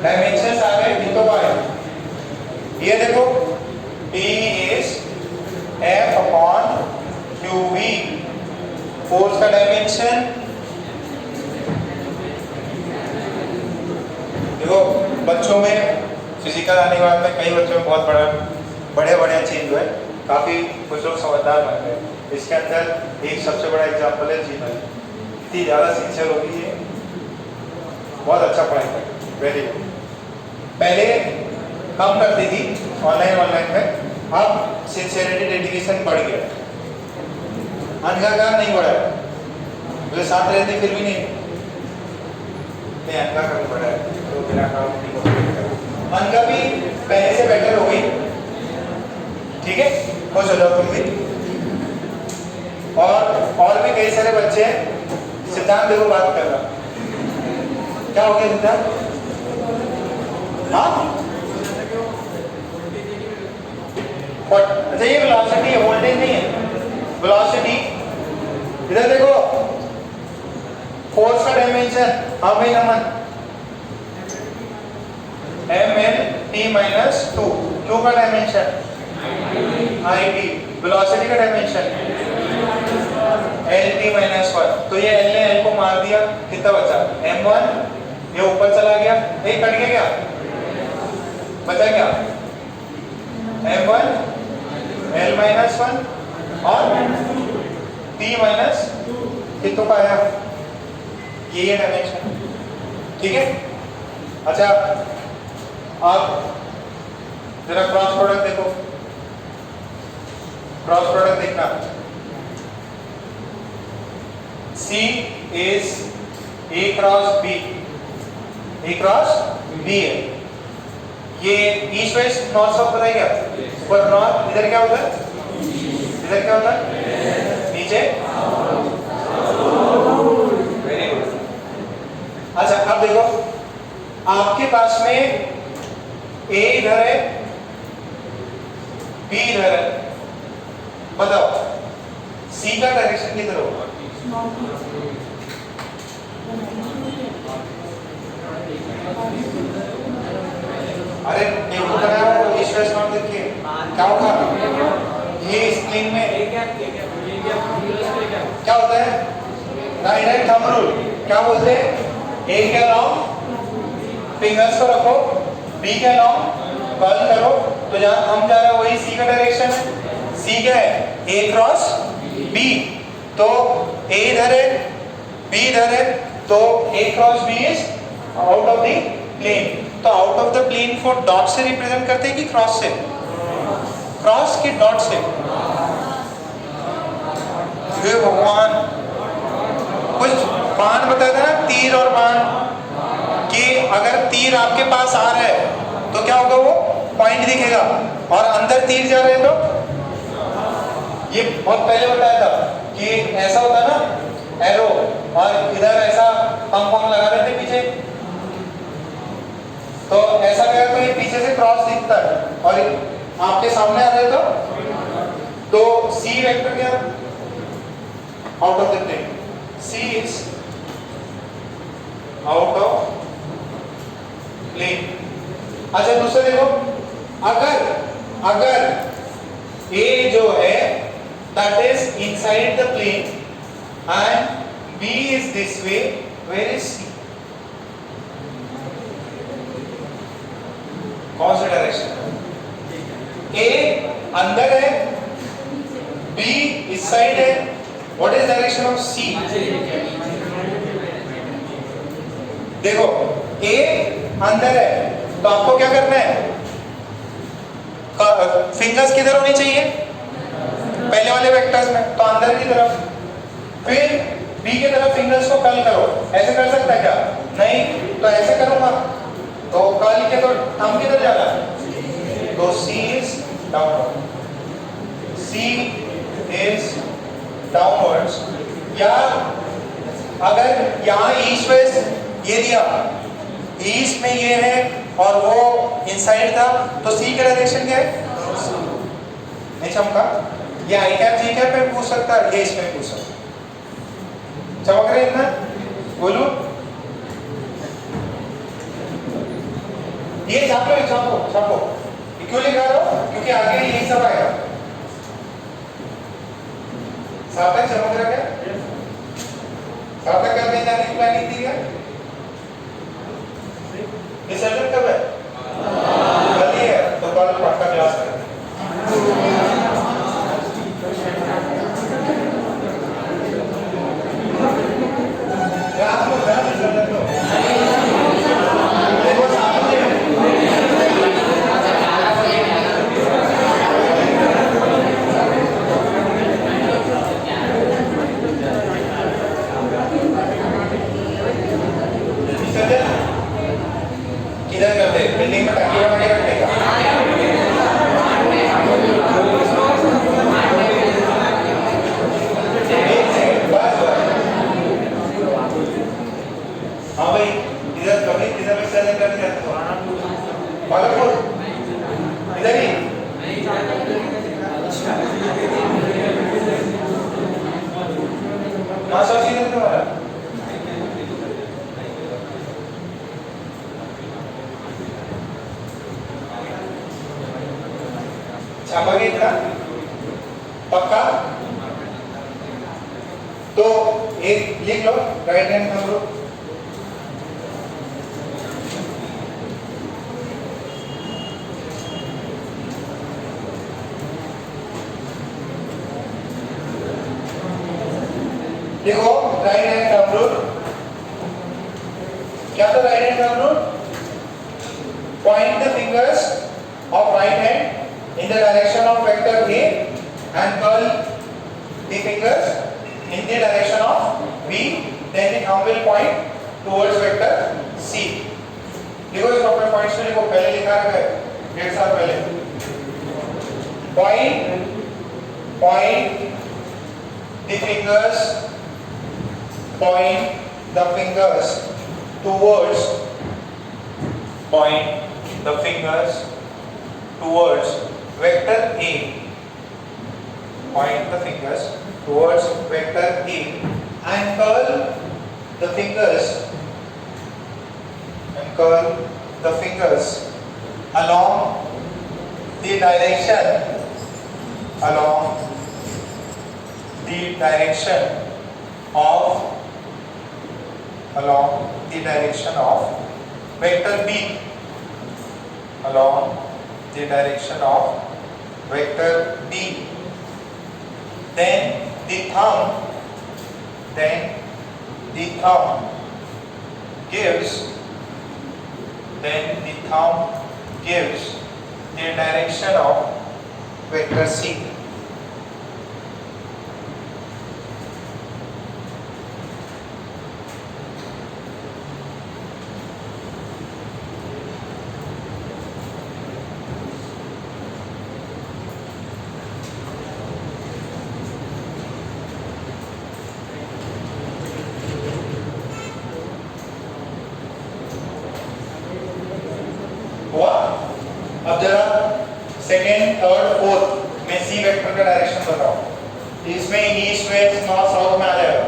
डायमेंशंस आ गए, कितनों का है ये देखो, P is F upon QV, force का डायमेंशन देखो। बच्चों में फिजिकल आने के बाद में कई बच्चों में बहुत बड़े चेंज हुए, काफ़ी कुछ लोग समझदार बन गए। इसके अंदर एक सबसे बड़ा एग्जाम्पल है जीवन, इतनी ज़्यादा सिंसियर होगी है, बहुत अच्छा पढ़ाई करती, वेरी गुड। पहले कम करती थी ऑनलाइन में, अब सिंसियरिटी डेडिकेशन बढ़ गया, अनगा नहीं बढ़ा है, मुझे साथ रहते फिर भी नहीं अनगा का भी बढ़ा है, तो बिना काम नहीं हो सकता। अनगा भी पहले से बेटर हो गई, ठीक है, खुश हो जाओ तुम भी। और भी कई सारे बच्चे हैं। सिद्धांत देखो बात कर रहा, क्या हो गया सिद्धांत? हाँ, अच्छा ये वेलोसिटी है, वोल्टेज नहीं है, वेलोसिटी। इधर देखो, फोर्स का डायमेंशन, हाँ भाई नमन, mLt-2, क्यू का डायमेंशन IT, वेलोसिटी का डायमेंशन Lt-1, तो ये L ने L को मार दिया, कितना बचा m1, ये ऊपर चला गया, एक कट गया, क्या बचा क्या m1 L-1 और T- कितनों का आया, ये डायमेंशन, ठीक है। अच्छा आप जरा क्रॉस प्रोडक्ट देखो, क्रॉस प्रोडक्ट देखना, C is A cross B, A cross B है, ये ईस्ट वेस्ट नॉर्थ साउथ बताइएगा, ऊपर नॉर्थ, इधर क्या होता है, इधर क्या होता है, नीचे, वेरी गुड। अच्छा अब देखो, आपके पास में A इधर है, B इधर है, बताओ C का डायरेक्शन किधर होगा? अरे न्यूटन बनाया वो ईस्ट वेस्ट नॉर्थ देखिए क्या होगा, ये स्क्रीन में क्या होता है, राइट हैंड थंब रूल, क्या बोलते हैं, A के अलाउंग फिंगर्स को रखो, B के अलाउंग कर्ल करो, तो जहां थंब जा रहा है वही C का डायरेक्शन है। C क्या है, A क्रॉस B, तो A इधर है, B इधर है, तो A cross B is out of the plane, तो आउट ऑफ द प्लेन को डॉट से रिप्रेजेंट करते हैं कि क्रॉस से, क्रॉस के डॉट से, हे भगवान, कुछ बाण बताया था ना, तीर और बाण, कि अगर तीर आपके पास आ रहा है तो क्या होगा, वो पॉइंट दिखेगा, और अंदर तीर जा रहे तो ये बहुत पहले बताया था कि ऐसा होता है ना एरो, और इधर ऐसा पंख लगा देते पीछे, तो ऐसा गया तो ये पीछे से क्रॉस दिखता है और आपके सामने आ रहे तो सी वेक्टर क्या out of the plane, C is out of plane. अच्छा दूसरा देखो, अगर A जो है that is inside the plane and B is this way, where is C? कौन सा डायरेक्शन? A अंदर है, B इस साइड है, what is direction of C? देखो A अंदर है तो आपको क्या करना है, फिंगर्स किधर होनी चाहिए पहले वाले वेक्टर्स में, तो अंदर की तरफ, फिर B की तरफ फिंगर्स को कर्ल करो। ऐसे कर सकता है क्या? नहीं, तो ऐसे करूंगा तो कर्ल के तो थंब किधर जाएगा, तो C is downward, C is downwards। या अगर यहाँ ईस्ट वेस्ट ये दिया, ईस्ट में ये है और वो इनसाइड था, तो सी का डायरेक्शन क्या है, नहीं चमका, ये आई कैप जी कैप में पूछ सकता है, ये इसमें पूछ सकता है। चमक रहे इतना, बोलू ये छापो क्यों लिखा रहा हूं, क्योंकि आगे यही सब आएगा। सार्थक चमक रहा क्या, सार्थक का कहीं जाने की प्लानिंग थी क्या? रिजल्ट कब है? कल ही है, तो कल पक्का क्लास करें। रात को घर रिजल्ट दो, देखो सामने किधर करते, बिल्डिंग में टंकी बना के रखने का, हाँ भाई इधर कभी इधर भी सर कर दिया तो बालकपुर इधर ही मासा जी ने तुम्हारा छापा गया इतना पक्का, तो एक लिख लो राइट हैंड थंब लो, देखो राइट हैंड थंब रूल क्या था, right hand thumb rule, point the fingers of right hand in the direction of vector A and curl the fingers in the direction of B, then the thumb will point towards vector C। देखो इस अपने points में देखो, पहले लिखा रखा है 1.5 साल पहले, point the fingers towards vector A, point the fingers towards vector A and curl the fingers along the direction of vector B, along the direction of vector B, then the thumb gives the direction of vector C। अब जरा second third fourth में C vector का direction बताओ। इसमें east west north south में आ जाएगा।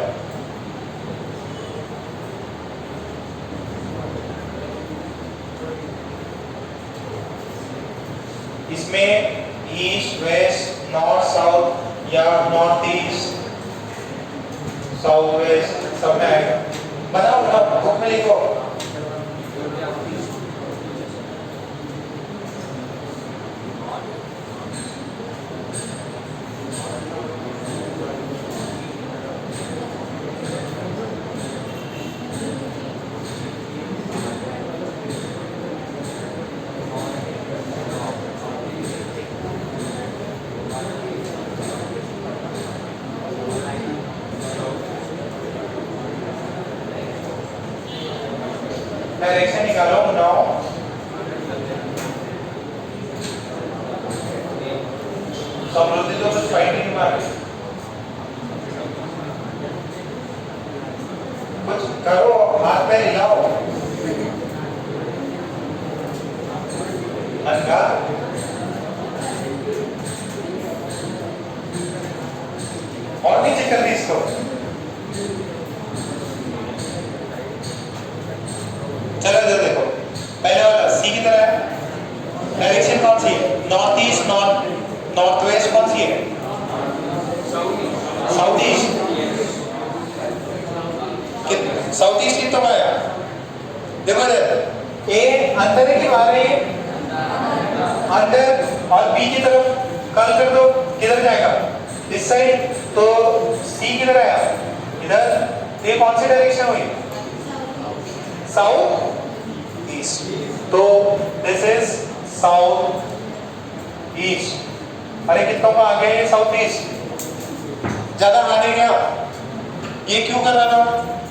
इसमें east west north south या नॉर्थ ईस्ट साउथ वेस्ट सब में आएगा। बताओ बताओ बुक में लिखो। डायरेक्शन निकालो बनाओ। समृद्धि तो कुछ फाइट नहीं मार रही, कुछ करो, हाथ पैर हिलाओ। अनका और नीचे कर दी इसको। चलो इधर देखो, पहले वाला सी की तरह है। डायरेक्शन कौन सी है? नॉर्थ ईस्ट नॉर्थ वेस्ट कौन सी है? South east. साउथ ईस्ट की तो आया। देखो इधर ए अंदर है कि बाहर है? अंदर। और बी की तरफ कर्ल कर दो, किधर जाएगा? इस साइड। तो सी किधर आया? इधर। ये कौन सी डायरेक्शन हुई? South east. तो दिस इज साउथ ईस्ट। अरे कितना का आ गया ये साउथ ईस्ट? ज्यादा हार्ड है क्या? ये क्यों कर रहा था?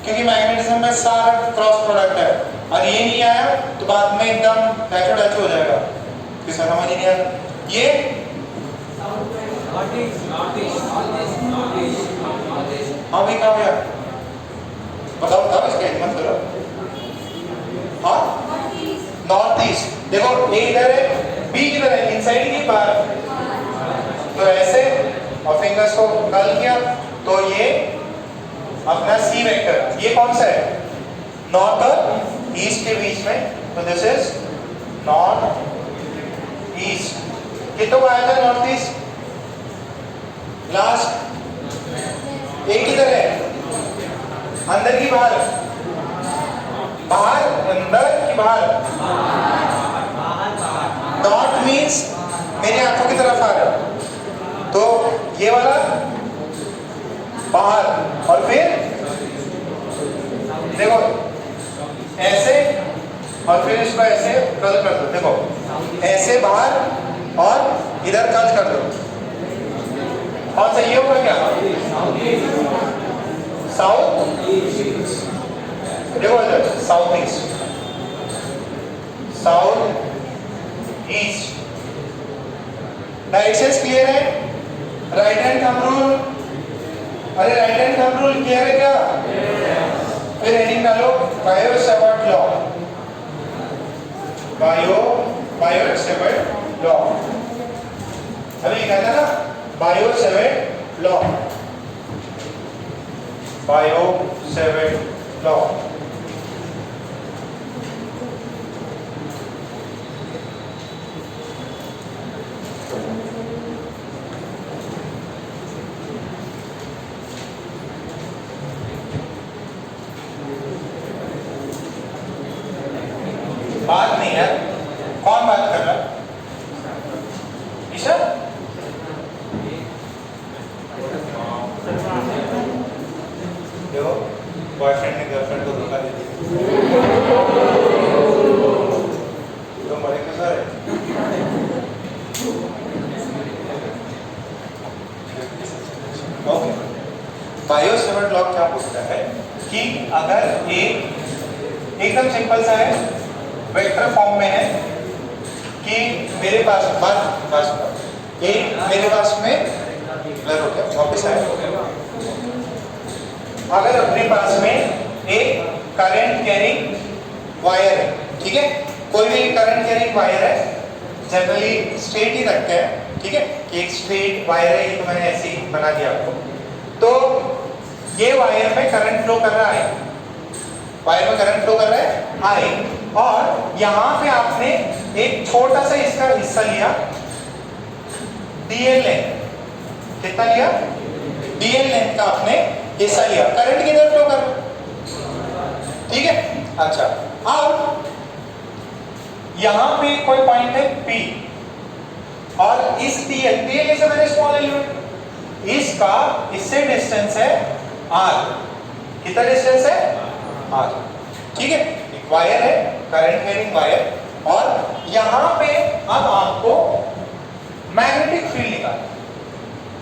क्योंकि मैग्नेटिज्म में सारा क्रॉस प्रोडक्ट है और ये नहीं आया तो बाद में एकदम टैचो हो जाएगा। किसी समझ नहीं आया ये हाँ भी क्या भैया बताओ बताओ इसका हिम्मत करो। हाँ नॉर्थ ईस्ट। देखो ए इधर है, बी किधर है? इनसाइड की बाहर। तो ऐसे और फिंगर्स को कर्ल किया तो ये अपना सी वेक्टर। ये कौन सा है? नॉर्थ और ईस्ट के बीच में। तो दिस इज नॉर्थ ईस्ट। कितना आया था नॉर्थ ईस्ट? लास्ट। ए किधर है? अंदर की बाहर? बाहर अंदर की बाहर? नॉर्थ मीन्स मेरी आंखों की तरफ आ रहा है, तो ये वाला बाहर। और फिर देखो ऐसे और फिर इसको ऐसे कर्ल कर दो। देखो ऐसे बाहर और इधर कर्ल कर दो। कौन सा ये होगा क्या? साउथ। देखो इधर south east south east. Directions clear है? Right hand thumb rule. अरे right hand thumb rule clear है क्या? फिर हेडिंग डालो बायो-सैवर्ट लॉ। Bio-Savart law. अभी लिखा था ना बायो-सैवर्ट लॉ। Bio-Savart law. बात नहीं है, कौन बात कर रहा है? ईशा? देखो बॉयफ्रेंड ने गर्लफ्रेंड को धोखा दे दिया तो बड़े कैसा है? ओके, बायो-सैवर्ट लॉ क्या बोलता है कि अगर एक एकदम सिंपल सा है, वेक्टर फॉर्म में है कि मेरे पास मेरे पास में ब्लर हो गया वापस आए। अगर अपने पास में एक करंट कैरिंग वायर है, ठीक है, कोई भी करंट कैरिंग वायर है, जनरली स्ट्रेट ही रखते हैं, ठीक है, कि एक स्ट्रेट वायर है, ये तो मैंने ऐसे ही बना दिया आपको। तो ये वायर में करंट फ्लो कर रहा है, वायर में करंट फ्लो कर रहा है आई, और यहाँ पे आपने एक छोटा सा इसका हिस्सा लिया, डीएल लेंथ, कितना लिया, डीएल लेंथ का आपने हिस्सा लिया, करंट किधर फ्लो कर रहा है, ठीक है। अच्छा, अब यहां पे कोई पॉइंट है P, और इस DL जैसे मैंने स्मॉल एलिमेंट, इसका इससे डिस्टेंस है R, कितना डिस्टेंस है R, ठीक है। एक वायर है, करंट कैरिंग वायर, और यहां पे अब आपको मैग्नेटिक फील्ड निकालना।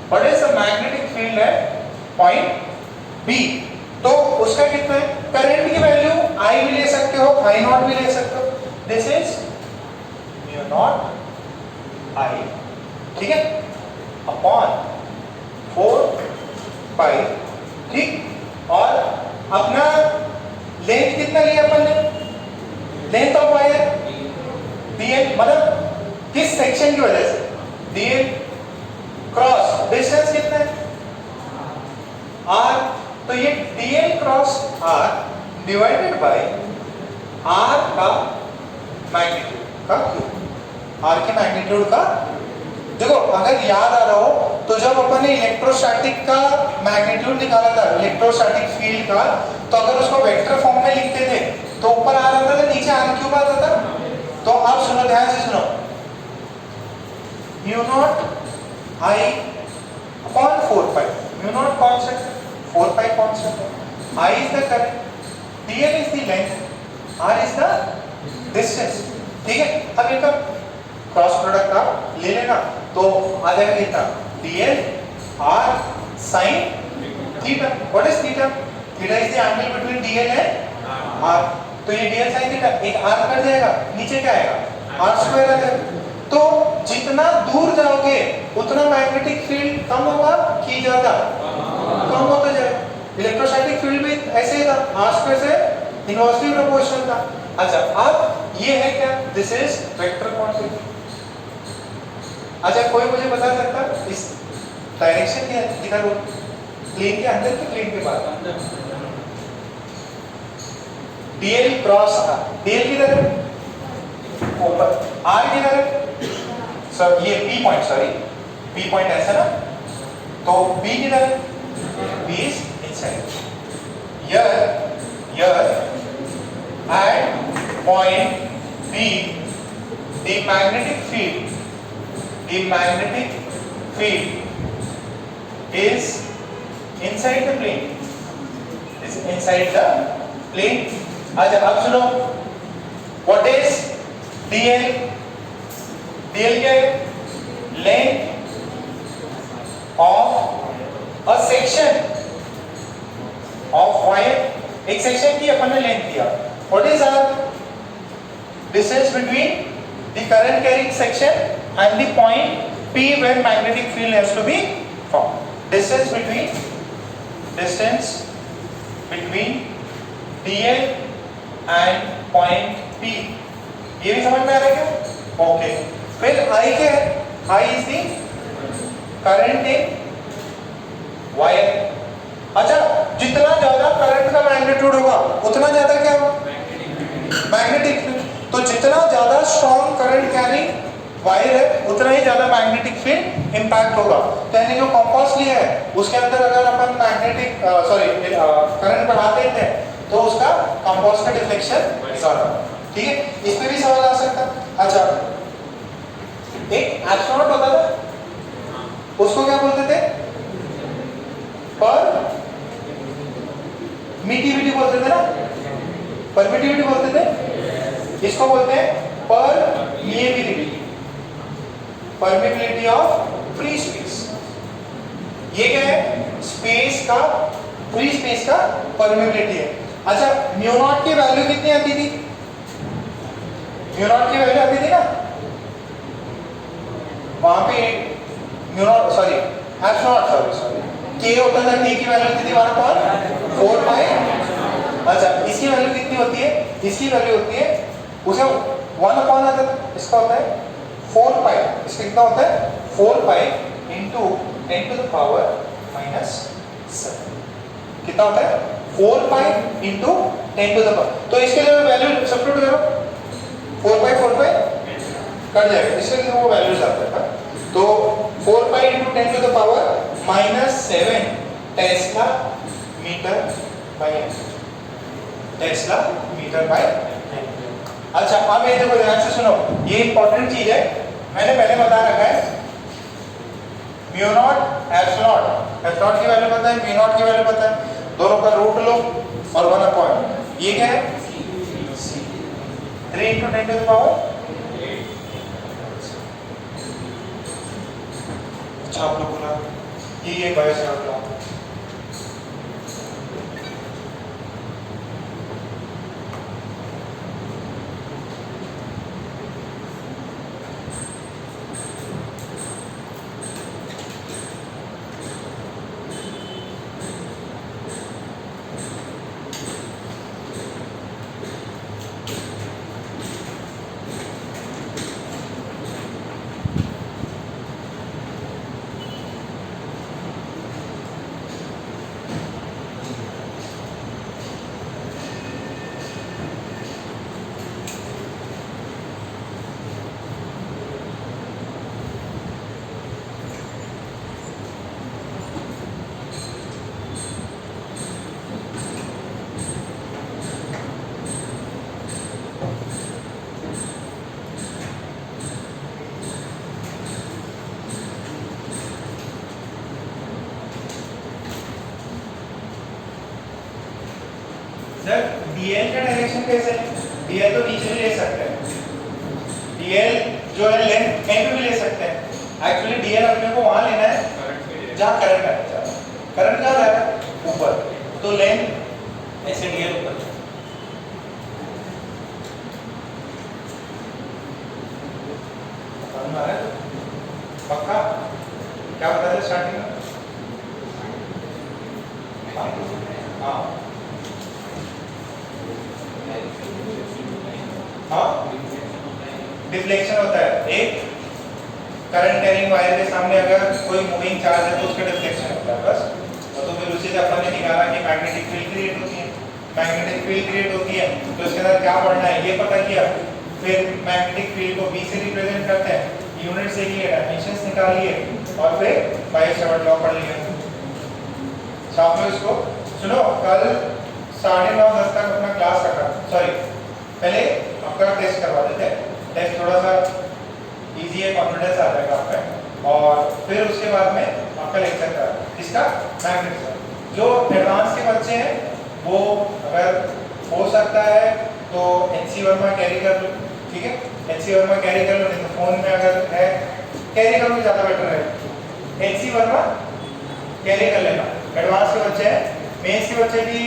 What is the magnetic field है पॉइंट B, तो उसका कितना है, करंट की वैल्यू I भी ले सकते हो, I0 भी ले सकते हो, this is mu naught I, ठीक है, अपॉन 4 पाई, ठीक। और अपना लेंथ कितना लिया अपन ने, लेंथ ऑफ वायर DL, मतलब किस सेक्शन की वजह से, DL क्रॉस डिस्टेंस कितना है R, तो ये DL cross R divided by R का मैग्नीट्यूड का क्यूब, R के मैग्नीट्यूड का। देखो अगर याद आ रहा हो तो जब अपन ने इलेक्ट्रोस्टैटिक का मैग्नीट्यूड निकाला था, इलेक्ट्रोस्टैटिक फील्ड का, तो अगर उसको वेक्टर फॉर्म में लिखते थे तो ऊपर R आता था, नीचे R क्यूब आता था। तो आप सुनो, ध्यान से सुनो, mu naught I upon 4 pi, mu naught constant, 4 pi constant है, I is the current, DL is the length, R is the distance, ठीक है। अब इनका क्रॉस प्रोडक्ट आप ले लेना तो आ जाएगा कितना, DL R sin theta. What is theta, theta is the angle between DL and R, तो ये DL sin थीटा, एक R कट जाएगा, नीचे क्या आएगा, R स्क्वायर आ जाएगा। तो जितना दूर जाओगे उतना मैग्नेटिक फील्ड कम होगा कि ज्यादा, कम होता जाएगा। इलेक्ट्रोस्टैटिक फील्ड भी ऐसे ही था, R स्क्वायर से इनवर्सली प्रोपोर्शनल था। अच्छा, अब ये है क्या, दिस इज वेक्टर क्वांटिटी। अच्छा, कोई मुझे बता सकता इस डायरेक्शन क्या है, किधर हो, प्लेन के अंदर की प्लेन के बाहर, DL क्रॉस R, DL किधर है, ऊपर, R किधर है, सर ये P point, sorry P point ऐसा ना, तो B किधर है, B is inside, here at point B the magnetic field is inside the plane, is inside the plane। अच्छा, अब सुनो, what is DL, DL क्या है, length of a section of wire, एक सेक्शन की अपन ने लेंथ दिया। What is our distance between the current carrying section and the point P where magnetic field has to be formed, distance between DL and point P, ये भी समझ में आ रहा है क्या, ओके। फिर I क्या है, I is the current in wire। अच्छा, जितना ज्यादा करंट का मैग्नीट्यूड होगा उतना ज्यादा क्या होगा, मैग्नेटिक फील्ड। तो जितना ज्यादा स्ट्रॉन्ग करंट कैरिंग वायर है उतना ही ज्यादा मैग्नेटिक फील्ड इंपैक्ट होगा। तो यानी जो कंपास लिया है उसके अंदर अगर अपन मैग्नेटिक करंट बढ़ाते हैं तो उसका कंपास का डिफ्लेक्शन ज्यादा, ठीक है। इस पे भी सवाल आ सकता है। अच्छा, एक एस्ट्रोनॉट होता था, उसको क्या बोलते थे, परमिटिविटी बोलते थे ना, परमिटिविटी बोलते थे, इसको बोलते हैं permeability, permeability of free space. ये क्या है, स्पेस का, फ्री स्पेस का परमिएबिलिटी है। अच्छा, म्यू नॉट की वैल्यू कितनी आती थी, म्यू नॉट की वैल्यू आती थी ना, वहां पे mu naught, sorry F not, sorry के होता था, के की वैल्यू कितनी, 1/4 पाई। अच्छा, इसकी वैल्यू कितनी होती है, इसकी वैल्यू होती है, उसे 1 अपॉन आता था, इसका होता है 4 पाई, इसका कितना होता है 4 pi into 10 to the power minus 7, कितना होता है 4 pi into 10 to the power. तो इसके लिए वैल्यू सब्स्टिट्यूट करो, 4 पाई कट जाएगा, इसके लिए वो वैल्यूज आता है। तो 4 pi into 10 to the power minus 7 tesla metre by ampere, tesla metre by ampere. अच्छा अब ये देखो ध्यान से सुनो, ये इंपॉर्टेंट चीज है, मैंने पहले बता रखा है mu naught apps not, apps not की वैल्यू पता है, म्यू नॉट की वैल्यू पता है, दोनों का रूट लो और 1/, ये क्या है 3 इंटू 10 टू द पावर। अच्छा आप लोग बोला ये बायस रख लो, डीएल का डायरेक्शन कैसे है, डीएल तो नीचे भी ले सकते हैं, डीएल जो है लेंथ कहीं पे भी ले सकते हैं। एक्चुअली डीएल अपने को वहां लेना है जहां करंट है, करंट कहां जा रहा है ऊपर, तो लेंथ ऐसे डीएल ऊपर समझ में आ रहा है पक्का, क्या बता रहे स्टार्टिंग में? हाँ हाँ डिफ्लेक्शन होता है, एक करंट कैरिंग वायर के सामने अगर कोई मूविंग चार्ज है तो उसका डिफ्लेक्शन होता है बस। तो फिर उसी से अपन ने निकाला कि मैग्नेटिक फील्ड क्रिएट होती है, मैग्नेटिक फील्ड क्रिएट होती है तो इसके अंदर क्या पढ़ना है ये पता किया, फिर मैग्नेटिक फील्ड को B से रिप्रेजेंट करते हैं, यूनिट से लिए डायमेंशंस निकाल लिए और फिर बायो-सावर्ट लॉ पढ़ लिया। साथ में इसको सुनो, कल 9:30 तक अपना क्लास रखा, सॉरी पहले आपका टेस्ट करवा देते हैं, टेस्ट थोड़ा सा इजी है, कॉन्फिडेंस आ जाएगा आप में, और फिर उसके बाद में आपका लेक्चर का इसका मैग्नेटिज्म। जो एडवांस के बच्चे हैं वो अगर हो सकता है तो एनसी वर्मा कैरी कर लो, ठीक है एनसी वर्मा कैरी कर लो, नहीं तो फोन में अगर है कैरी करो ज़्यादा बेटर है, एनसी वर्मा कैरी कर लेना। एडवांस के बच्चे हैं, मेंस के बच्चे भी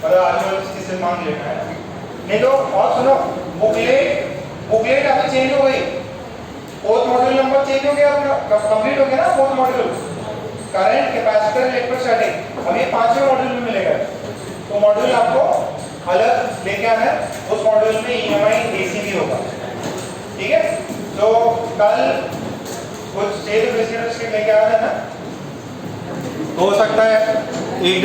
मतलब आज वाले से मांग लेना है, नहीं लो। और सुनो बुकलेट अभी चेंज हो गई, फोर्थ मॉड्यूल नंबर चेंज हो गया, कंप्लीट हो गया ना fourth module, current capacitor electrostatic, अब ये 5वें मॉड्यूल में मिलेगा। तो मॉड्यूल आपको अलग लेके आना है, उस मॉड्यूल में EMI AC भी होगा, ठीक है। तो कल कुछ स्टेज विजिटर्स के लेके आ जाना, हो सकता है 1